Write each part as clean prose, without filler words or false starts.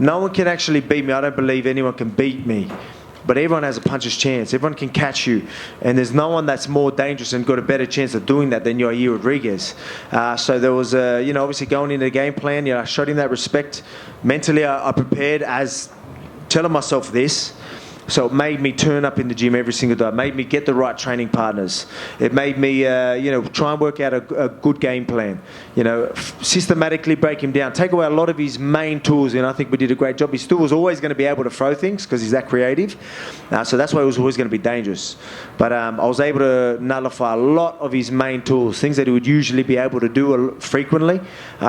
no one can actually beat me. I don't believe anyone can beat me. But everyone has a puncher's chance. Everyone can catch you. And there's no one that's more dangerous and got a better chance of doing that than Yair Rodriguez. So there was, obviously going into the game plan, I showed him that respect. Mentally, I prepared as telling myself this. So it made me turn up in the gym every single day. It made me get the right training partners. It made me, try and work out a good game plan. Systematically break him down. Take away a lot of his main tools, and I think we did a great job. He still was always going to be able to throw things because he's that creative. So that's why he was always going to be dangerous. But I was able to nullify a lot of his main tools, things that he would usually be able to do frequently.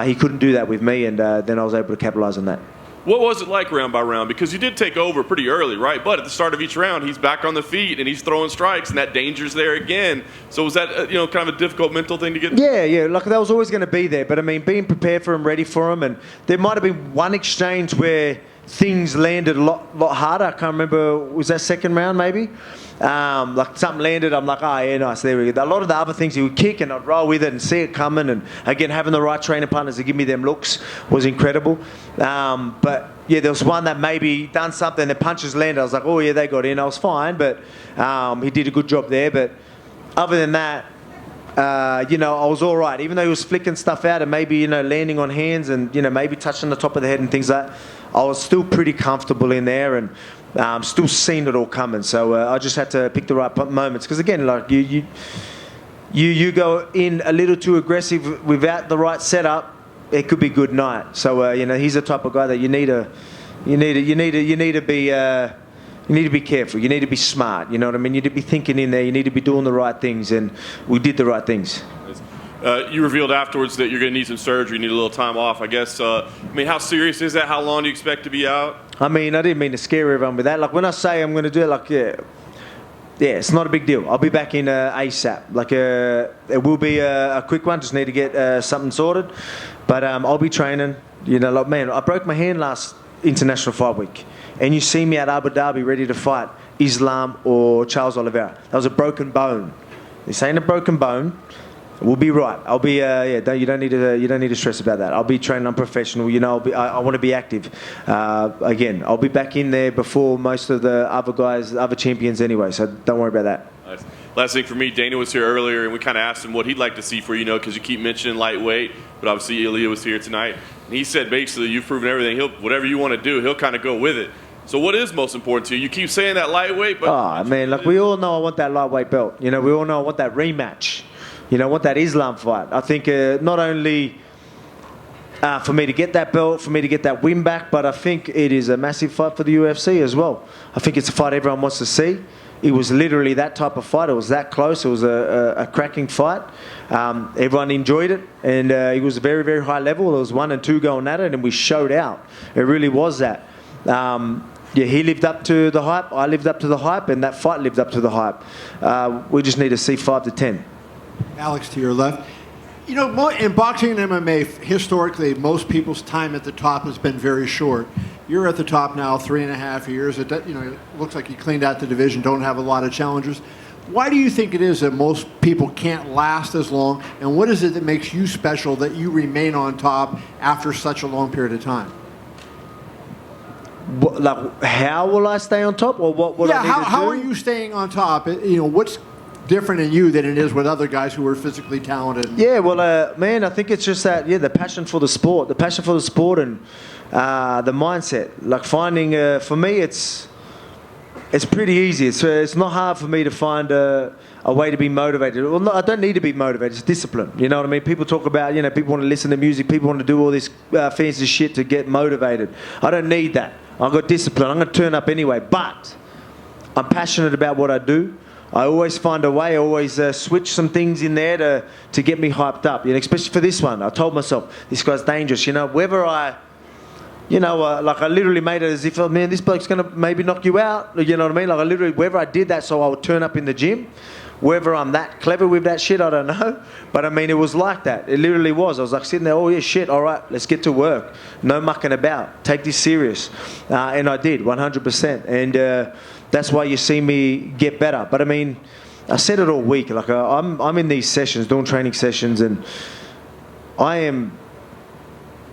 He couldn't do that with me, and then I was able to capitalize on that. What was it like round by round? Because you did take over pretty early, right? But at the start of each round, he's back on the feet and he's throwing strikes, and that danger's there again. So was that kind of a difficult mental thing to get? Yeah. Like that was always going to be there. But I mean, being prepared for him, ready for him, and there might have been one exchange where things landed a lot harder. I can't remember. Was that second round maybe? Like something landed, I'm like, yeah, nice, there we go. A lot of the other things he would kick and I'd roll with it and see it coming, and again, having the right training partners to give me them looks was incredible. But yeah, there was one that maybe done something, the punches landed, I was like, oh yeah, they got in, I was fine, but he did a good job there. But other than that, I was all right. Even though he was flicking stuff out and maybe, landing on hands and, maybe touching the top of the head and things like that, I was still pretty comfortable in there and still seeing it all coming. So I just had to pick the right moments. Because again, like you go in a little too aggressive without the right setup, it could be good night. So he's the type of guy that you need to be careful. You need to be smart. You know what I mean? You need to be thinking in there. You need to be doing the right things, and we did the right things. You revealed afterwards that you're going to need some surgery, need a little time off. I guess, how serious is that? How long do you expect to be out? I mean, I didn't mean to scare everyone with that. Like, when I say I'm going to do it, it's not a big deal. I'll be back in ASAP. Like, it will be a quick one. Just need to get something sorted. But I'll be training. I broke my hand last International Fight Week. And you see me at Abu Dhabi ready to fight Islam or Charles Oliveira. That was a broken bone. This ain't a broken bone. We'll be right. I'll be. You don't need to stress about that. I'll be training. I'm professional. I want to be active. Again, I'll be back in there before most of the other guys, other champions anyway. So don't worry about that. Nice. Last thing for me, Dana was here earlier, and we kind of asked him what he'd like to see for because you keep mentioning lightweight, but obviously Ilya was here tonight, and he said basically you've proven everything. Whatever you want to do, he'll kind of go with it. So what is most important to you? You keep saying that lightweight, but we all know I want that lightweight belt. We all know I want that rematch. I want that Islam fight. I think not only for me to get that belt, for me to get that win back, but I think it is a massive fight for the UFC as well. I think it's a fight everyone wants to see. It was literally that type of fight. It was that close. It was a cracking fight. Everyone enjoyed it, and it was a very, very high level. There was 1 and 2 going at it, and we showed out. It really was that. He lived up to the hype. I lived up to the hype, and that fight lived up to the hype. We just need to see 5 to 10. Alex, to your left. In boxing and MMA, historically, most people's time at the top has been very short. You're at the top now 3.5 years. It looks like you cleaned out the division, don't have a lot of challengers. Why do you think it is that most people can't last as long, and what is it that makes you special that you remain on top after such a long period of time? How will I stay on top, or what I need to do? How are you staying on top? What's different in you than it is with other guys who are physically talented? Yeah, well, I think it's just that, the passion for the sport, and the mindset. Like finding, for me, it's pretty easy. It's not hard for me to find a way to be motivated. Well, no, I don't need to be motivated. It's discipline. You know what I mean? People talk about, people want to listen to music. People want to do all this fancy shit to get motivated. I don't need that. I've got discipline. I'm going to turn up anyway. But I'm passionate about what I do. I always find a way. I always switch some things in there to get me hyped up. Especially for this one. I told myself, this guy's dangerous. Whether I... I literally made it as if, man, this bloke's going to maybe knock you out. You know what I mean? I literally, whether I did that so I would turn up in the gym, whether I'm that clever with that shit, I don't know. But it was like that. It literally was. I was like sitting there, oh yeah, shit, all right, let's get to work. No mucking about. Take this serious. And I did, 100%. And that's why you see me get better. But I said it all week. I'm in these sessions, doing training sessions, and I am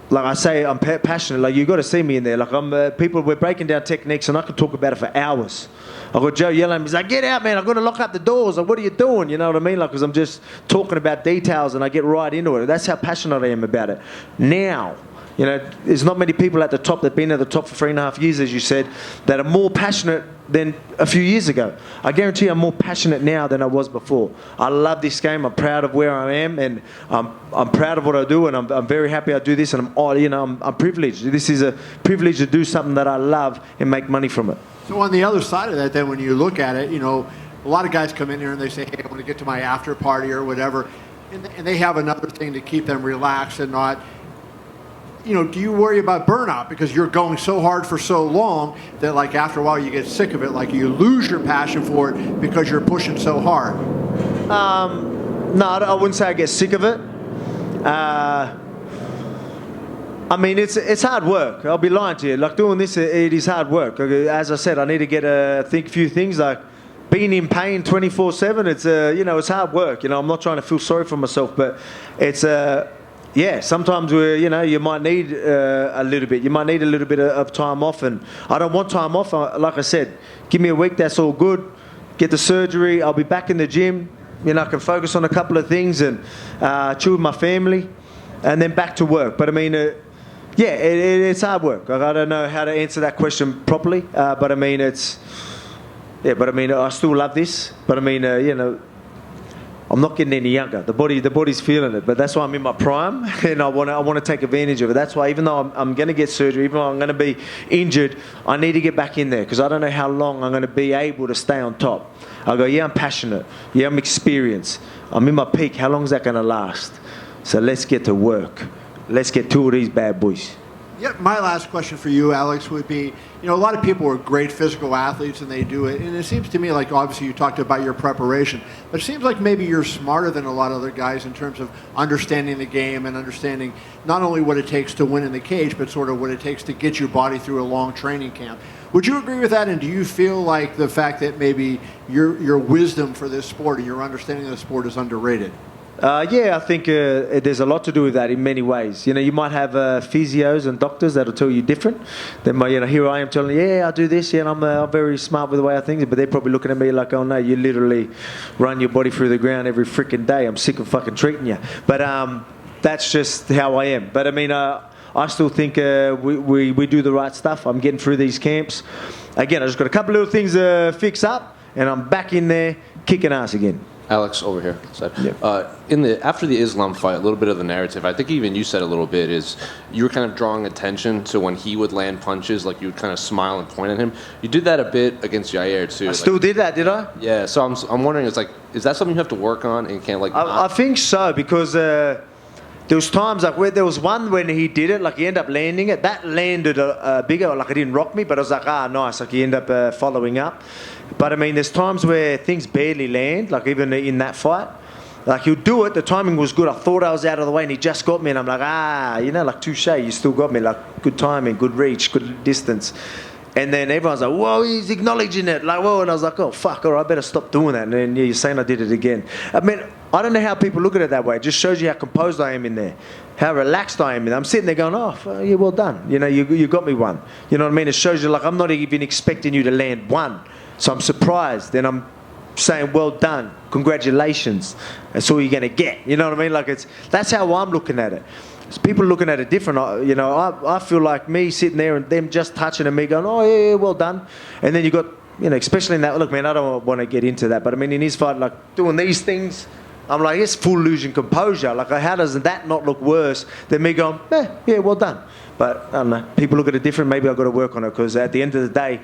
like I say, I'm passionate. Like you got to see me in there. Like we're breaking down techniques, and I could talk about it for hours. I got Joe yelling at me. He's like, "Get out, man! I've got to lock up the doors." Like, what are you doing? You know what I mean? Like, because I'm just talking about details, and I get right into it. That's how passionate I am about it. Now, you know, there's not many people at the top that've been at the top for 3.5 years, as you said, that are more passionate than a few years ago. I guarantee I'm more passionate now than I was before. I love this game. I'm proud of where I am, and I'm proud of what I do, and I'm very happy I do this, and I'm privileged. This is a privilege to do something that I love and make money from it. So on the other side of that, then, when you look at it, you know, a lot of guys come in here and they say, "Hey, I want to get to my after party or whatever," and they have another thing to keep them relaxed and not. You know, do you worry about burnout because you're going so hard for so long that, like, after a while you get sick of it, like you lose your passion for it because you're pushing so hard? No, I wouldn't say I get sick of it. I mean, it's hard work. I'll be lying to you. Like, doing this, it is hard work. As I said, I need to get a few things, like being in pain 24/7. It's it's hard work. You know, I'm not trying to feel sorry for myself, but it's yeah, sometimes you might need a little bit. You might need a little bit of time off, and I don't want time off. Like I said, give me a week. That's all good. Get the surgery. I'll be back in the gym. You know, I can focus on a couple of things and chill with my family, and then back to work. But I mean, it's hard work. I don't know how to answer that question properly, but I mean, I still love this. But I mean, I'm not getting any younger. The body's feeling it, but that's why I'm in my prime, and I want to take advantage of it. That's why, even though I'm going to get surgery, even though I'm going to be injured, I need to get back in there because I don't know how long I'm going to be able to stay on top. I go, yeah, I'm passionate. Yeah, I'm experienced. I'm in my peak. How long is that going to last? So let's get to work. Let's get two of these bad boys. Yeah, my last question for you, Alex, would be, a lot of people are great physical athletes and they do it. And it seems to me like, obviously, you talked about your preparation, but it seems like maybe you're smarter than a lot of other guys in terms of understanding the game and understanding not only what it takes to win in the cage, but sort of what it takes to get your body through a long training camp. Would you agree with that? And do you feel like the fact that maybe your wisdom for this sport and your understanding of the sport is underrated? Yeah, I think there's a lot to do with that in many ways. You might have physios and doctors that'll tell you different. Then here I am telling you, yeah, I do this, yeah, and I'm very smart with the way I think, but they're probably looking at me like, oh no, you literally run your body through the ground every freaking day. I'm sick of fucking treating you. But that's just how I am. But I mean, I still think we do the right stuff. I'm getting through these camps. Again, I just got a couple little things to fix up, and I'm back in there kicking ass again. Alex, over here. Yep. After the Islam fight, a little bit of the narrative, I think even you said a little bit, is you were kind of drawing attention to when he would land punches, like you would kind of smile and point at him. You did that a bit against Yair too. I still did that, did I? Yeah. So I'm wondering, is that something you have to work on and can't like? I think so, because there was times like where there was one when he did it, like he ended up landing it. That landed bigger, like it didn't rock me, but I was like, nice. Like he ended up following up. But I mean, there's times where things barely land, like even in that fight. Like he'll do it, the timing was good. I thought I was out of the way and he just got me, and I'm like, like touche, you still got me. Like good timing, good reach, good distance. And then everyone's like, whoa, he's acknowledging it. Like, whoa. And I was like, oh, fuck, all right, I better stop doing that. And then you're saying I did it again. I mean, I don't know how people look at it that way. It just shows you how composed I am in there, how relaxed I am in there. I'm sitting there going, oh, yeah, well done. You got me one. You know what I mean? It shows you, like, I'm not even expecting you to land one. So I'm surprised. Then I'm saying, well done, congratulations. That's all you're going to get. You know what I mean? Like, that's how I'm looking at it. So people looking at it different. I feel like me sitting there and them just touching and me going, oh, yeah, well done. And then you got, especially in that, look, man, I don't want to get into that. But, I mean, in his fight, like, doing these things, I'm like, it's full losing composure. Like, how does that not look worse than me going, yeah, well done. But, I don't know, people look at it different. Maybe I've got to work on it, because at the end of the day,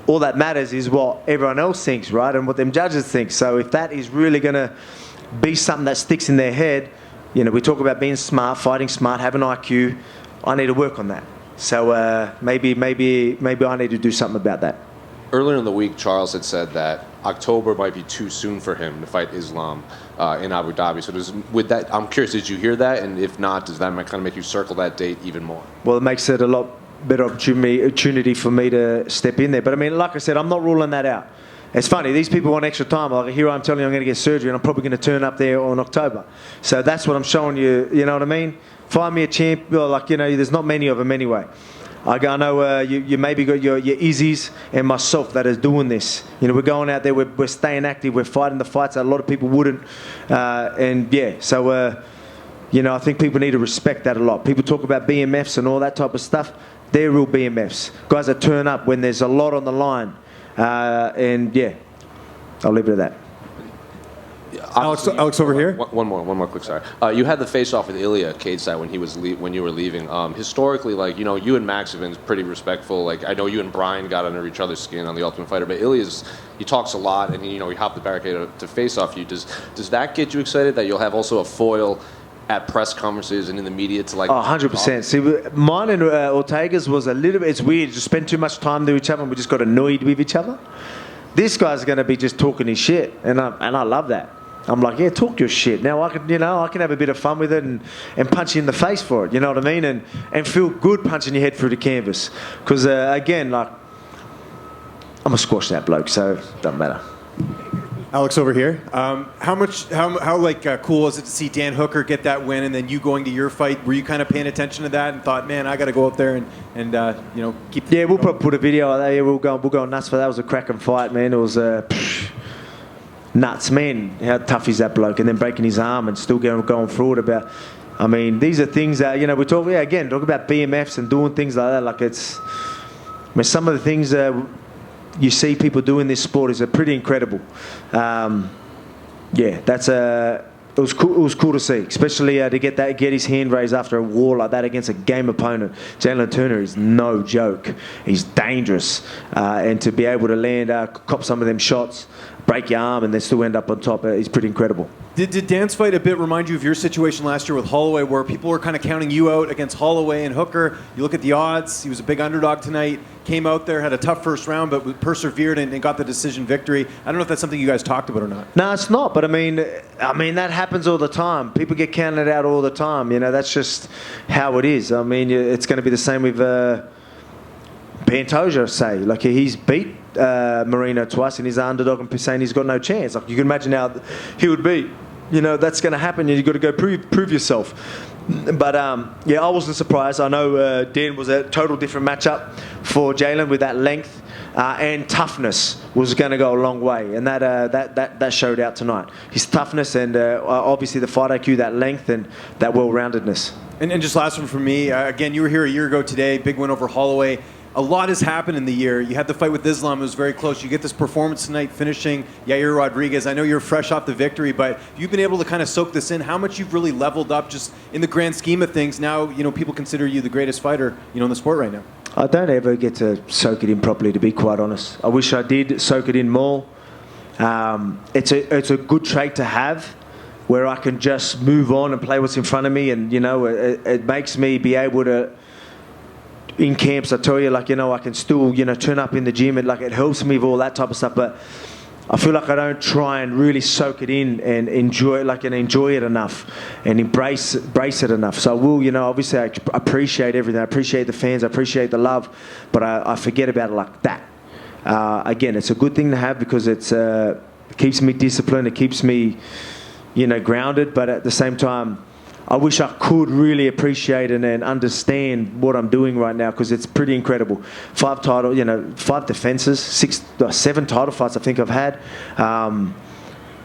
all that matters is what everyone else thinks, right? And what them judges think. So if that is really going to be something that sticks in their head, we talk about being smart, fighting smart, having IQ. I need to work on that. So maybe I need to do something about that. Earlier in the week, Charles had said that October might be too soon for him to fight Islam in Abu Dhabi. So I'm curious, did you hear that? And if not, does that kind of make you circle that date even more? Well, it makes it a lot better opportunity for me to step in there. But I mean, like I said, I'm not ruling that out. It's funny, these people want extra time. Like, here I'm telling you I'm going to get surgery and I'm probably going to turn up there in October. So that's what I'm showing you, you know what I mean? find me a champ. Well, like, there's not many of them anyway. I know you maybe got your Izzies and myself that is doing this. We're going out there, we're staying active, we're fighting the fights that a lot of people wouldn't. So I think people need to respect that a lot. People talk about BMFs and all that type of stuff. They're real BMFs. Guys that turn up when there's a lot on the line. I'll leave it at that. Alex over here. One more quick, sorry. You had the face-off with Ilya cage side when you were leaving. Historically, you and Max have been pretty respectful. I know you and Brian got under each other's skin on The Ultimate Fighter, but he talks a lot, and he hopped the barricade to face off you. Does that get you excited that you'll have also a foil at press conferences and in the media to 100%. See, mine and Ortega's was a little bit. It's weird. Just spend too much time to each other, and we just got annoyed with each other. This guy's going to be just talking his shit, and I love that. I'm like, yeah, talk your shit. Now I can have a bit of fun with it and punch you in the face for it. You know what I mean? And feel good punching your head through the canvas. Because again, I'm gonna squash that bloke, so it doesn't matter. Alex over here. How cool was it to see Dan Hooker get that win, and then you going to your fight? Were you kind of paying attention to that and thought, man, I got to go out there and keep? Yeah, we'll probably put a video out there. Yeah, we'll go nuts for that. It was a cracking fight, man. It was nuts, man. How tough is that bloke? And then breaking his arm and still going through it. These are things that we talk about BMFs and doing things like that. Some of the things you see people do in this sport is pretty incredible. It was cool. It was cool to see, especially to get his hand raised after a war like that against a game opponent. Jalen Turner is no joke. He's dangerous, and to be able to land, cop some of them shots, break your arm, and then still end up on top is pretty incredible. Did Dan's fight a bit remind you of your situation last year with Holloway, where people were kind of counting you out against Holloway and Hooker? You look at the odds. He was a big underdog tonight. Came out there, had a tough first round, but persevered and got the decision victory. I don't know if that's something you guys talked about or not. No, it's not. But that happens all the time. People get counted out all the time. That's just how it is. It's going to be the same with Pantoja, say. He's beat Marino twice, and he's an underdog and saying he's got no chance. You can imagine how he would be. That's going to happen. You've got to go prove yourself. But, I wasn't surprised. I know Dan was a total different matchup for Jalen with that length and toughness was going to go a long way. And that showed out tonight. His toughness and obviously the fight IQ, that length and that well-roundedness. And just last one from me. Again, you were here a year ago today. Big win over Holloway. A lot has happened in the year. You had the fight with Islam. It was very close. You get this performance tonight finishing Yair Rodriguez. I know you're fresh off the victory, but you've been able to kind of soak this in. How much you've really leveled up just in the grand scheme of things. Now, people consider you the greatest fighter, in the sport right now. I don't ever get to soak it in properly, to be quite honest. I wish I did soak it in more. It's a good trait to have, where I can just move on and play what's in front of me. And, it makes me be able to, in camps, I tell you, I can still, turn up in the gym and it helps me with all that type of stuff. But I feel like I don't try and really soak it in and enjoy it enough and embrace it enough. So I will, obviously I appreciate everything. I appreciate the fans. I appreciate the love, but I forget about it like that. Again, it's a good thing to have because it keeps me disciplined. It keeps me, grounded. But at the same time, I wish I could really appreciate and understand what I'm doing right now because it's pretty incredible. 5 defenses, 7 title fights I think I've had.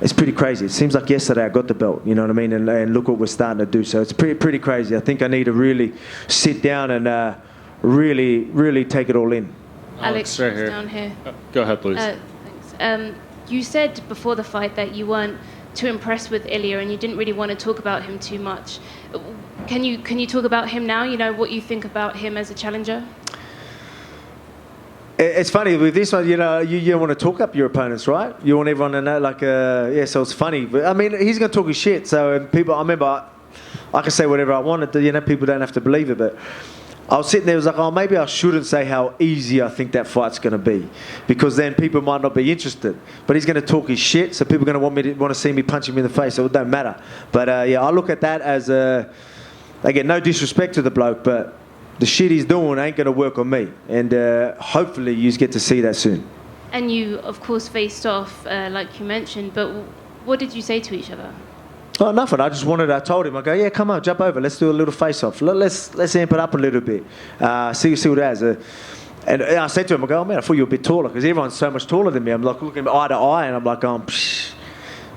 It's pretty crazy. It seems like yesterday I got the belt, you know what I mean? And look what we're starting to do. So it's pretty crazy. I think I need to really sit down and really take it all in. Alex, right here. down here. Go ahead, please. Thanks. You said before the fight that you weren't too impressed with Ilya and you didn't really want to talk about him too much. Can you talk about him now? What you think about him as a challenger? It's funny with this one, you don't want to talk up your opponents, right? You want everyone to know, so it's funny. But he's going to talk his shit. So people, I remember, I can say whatever I wanted to, people don't have to believe it. But I was sitting there, it was maybe I shouldn't say how easy I think that fight's going to be, because then people might not be interested. But he's going to talk his shit, so people are going to want to see me punch him in the face, so it don't matter. But I look at that as again, no disrespect to the bloke, but the shit he's doing ain't going to work on me, and hopefully you get to see that soon. And you, of course, faced off, like you mentioned, but what did you say to each other? Oh, nothing. I told him, I go, yeah, come on, jump over. Let's do a little face-off. Let's amp it up a little bit. See what it has. And I said to him, I go, oh, man, I thought you were a bit taller because everyone's so much taller than me. I'm like looking eye to eye, and I'm like, psh.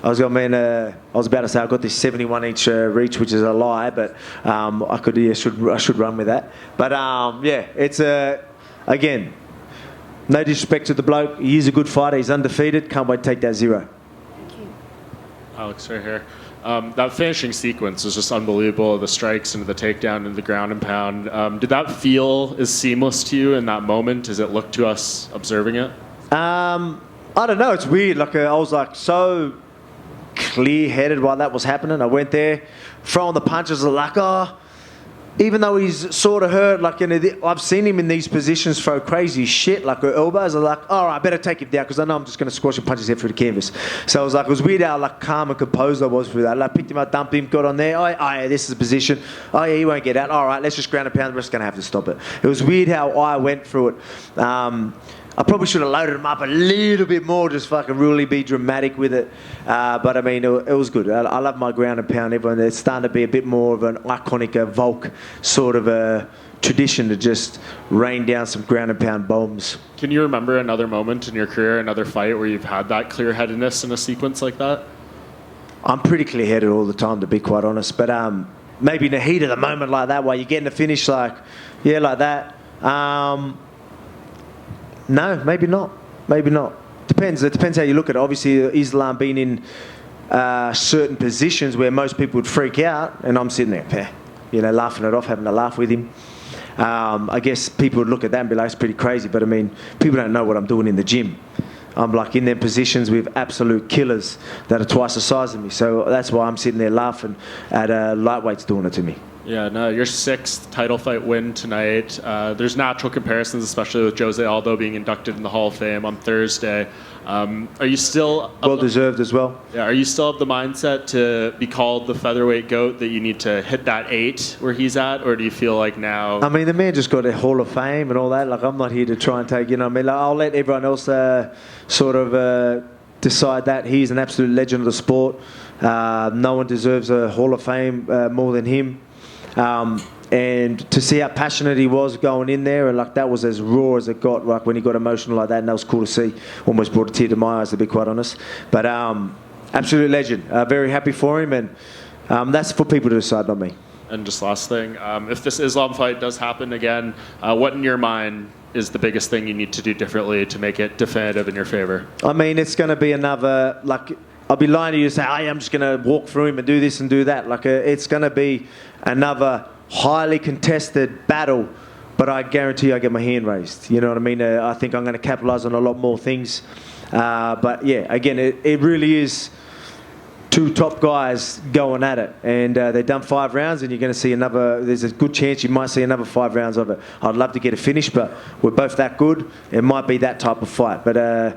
I was going, man, I was about to say I got this 71-inch reach, which is a lie, but I should run with that. But yeah, it's again, no disrespect to the bloke. He is a good fighter. He's undefeated. Can't wait to take that 0. Thank you. Alex, right here. That finishing sequence is just unbelievable. The strikes into the takedown into the ground and pound. Did that feel as seamless to you in that moment as it looked to us observing it? I don't know. It's weird. Like I was like so clear-headed while that was happening. I went there, throwing the punches, like, even though he's sort of hurt, like, I've seen him in these positions throw crazy shit, like her elbows. I'm like, all right, I better take him down because I know I'm just going to squash and punch his head through the canvas. So I was like, it was weird how like calm and composed I was through that. Like, picked him up, dumped him, got on there. Oh, yeah, this is the position. Oh, yeah, he won't get out. All right, let's just ground and pound. We're just going to have to stop it. It was weird how I went through it. I probably should have loaded him up a little bit more, just fucking really be dramatic with it. But I mean, it was good. I love my ground and pound. Everyone, it's starting to be a bit more of an iconic Volk sort of a tradition to just rain down some ground and pound bombs. Can you remember another moment in your career, another fight where you've had that clear-headedness in a sequence like that? I'm pretty clear-headed all the time, to be quite honest. But maybe in the heat of the moment like that, while you're getting the finish, like, yeah, like that. No, maybe not. Maybe not. Depends. It depends how you look at it. Obviously, Islam being in certain positions where most people would freak out, and I'm sitting there, laughing it off, having a laugh with him. I guess people would look at that and be like, it's pretty crazy. But I mean, people don't know what I'm doing in the gym. I'm like in their positions with absolute killers that are twice the size of me. So that's why I'm sitting there laughing at lightweights doing it to me. Yeah, no, your 6th title fight win tonight. There's natural comparisons, especially with Jose Aldo being inducted in the Hall of Fame on Thursday. Are you still... Well deserved as well. Yeah, are you still of the mindset to be called the featherweight GOAT, that you need to hit that 8 where he's at, or do you feel like now... I mean, the man just got a Hall of Fame and all that. Like, I'm not here to try and take, like, I'll let everyone else decide that. He's an absolute legend of the sport. No one deserves a Hall of Fame more than him. And to see how passionate he was going in there, and like that was as raw as it got, like when he got emotional like that, and that was cool to see. Almost brought a tear to my eyes, to be quite honest. But absolute legend. Very happy for him, and that's for people to decide, not me. And just last thing, if this Islam fight does happen again, what in your mind is the biggest thing you need to do differently to make it definitive in your favor? I mean, it's going to be another, like, I'll be lying to you to say, hey, I'm just going to walk through him and do this and do that. Like, it's going to be another highly contested battle, but I guarantee I get my hand raised. You know what I mean? I think I'm going to capitalise on a lot more things. But yeah, again, it really is 2 top guys going at it, and they've done 5 rounds, and you're going to see another. There's a good chance you might see another 5 rounds of it. I'd love to get a finish, but we're both that good. It might be that type of fight, but.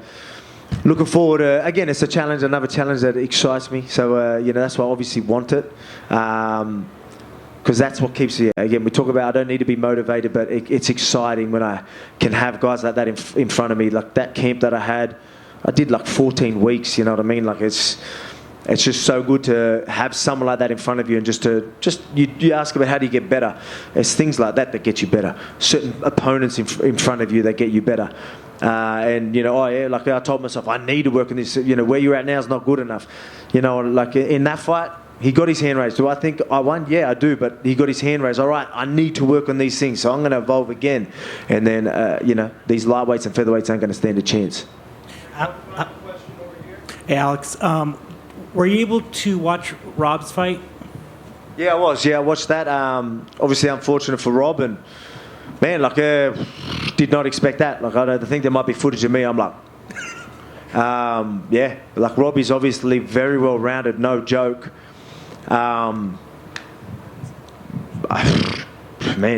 Looking forward, again, it's a challenge, another challenge that excites me. So, that's why I obviously want it. Because that's what keeps you. Again, we talk about I don't need to be motivated, but it's exciting when I can have guys like that in front of me. Like that camp that I did like 14 weeks, you know what I mean? Like it's just so good to have someone like that in front of you, and you ask about how do you get better. It's things like that get you better. Certain opponents in front of you that get you better. And like I told myself, I need to work on this. Where you're at now is not good enough. Like in that fight, he got his hand raised. Do I think I won? Yeah, I do. But he got his hand raised. All right, I need to work on these things, so I'm going to evolve again. And then these lightweights and featherweights aren't going to stand a chance. Hey, Alex, were you able to watch Rob's fight? Yeah, I was. Yeah, I watched that. Obviously, unfortunate for Rob, and man, like, did not expect that. Like, I think there might be footage of me. I'm like, yeah, like Robbie's obviously very well rounded, no joke. Man,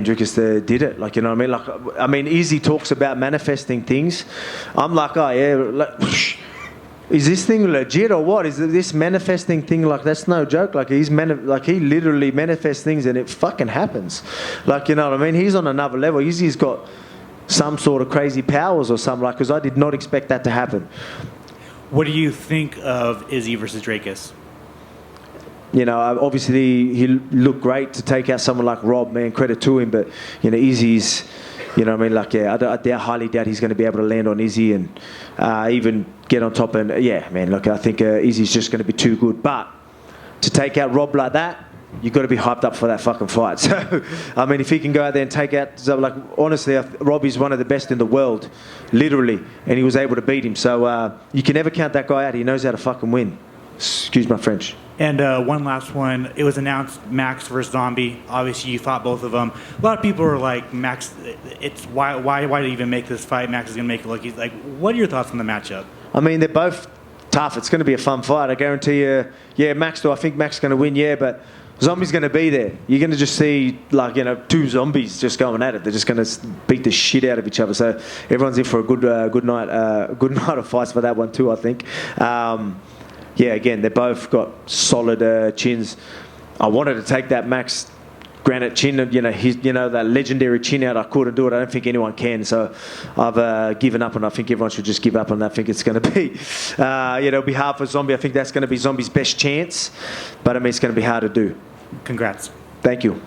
Dricus did it. Like, you know what I mean? Like, I mean, Izzy talks about manifesting things. I'm like, oh yeah, like, is this thing legit or what? Is this manifesting thing, like, that's no joke? Like, he literally manifests things and it fucking happens. Like, you know what I mean? He's on another level. Izzy's got some sort of crazy powers or something, like, because I did not expect that to happen. What do you think of Izzy versus Dracus? You know, obviously he looked great to take out someone like Rob, man, credit to him. But, you know, Izzy's, you know what I mean? Like, yeah, I highly doubt he's going to be able to land on Izzy and even get on top. And, yeah, man, look, I think Izzy's just going to be too good. But to take out Rob like that, you've got to be hyped up for that fucking fight. So, I mean, if he can go out there and take out, so like, honestly, Robbie's one of the best in the world, literally, and he was able to beat him. So you can never count that guy out. He knows how to fucking win. Excuse my French. And one last one. It was announced Max versus Zombie. Obviously, you fought both of them. A lot of people are like, Max, it's why even make this fight? Max is going to make it look. He's like, what are your thoughts on the matchup? I mean, they're both tough. It's going to be a fun fight. I guarantee you. Yeah, Max, do I think Max is going to win? Yeah, but Zombie's going to be there. You're going to just see, like, you know, two zombies just going at it. They're just going to beat the shit out of each other. So everyone's in for a good night of fights for that one too, I think. Yeah, again, they both got solid chins. I wanted to take that Max granite chin, you know, that legendary chin out. I couldn't do it. I don't think anyone can. So I've given up, and I think everyone should just give up. And I think it's going to be, it'll be hard for Zombie. I think that's going to be Zombie's best chance. But I mean, it's going to be hard to do. Congrats. Thank you.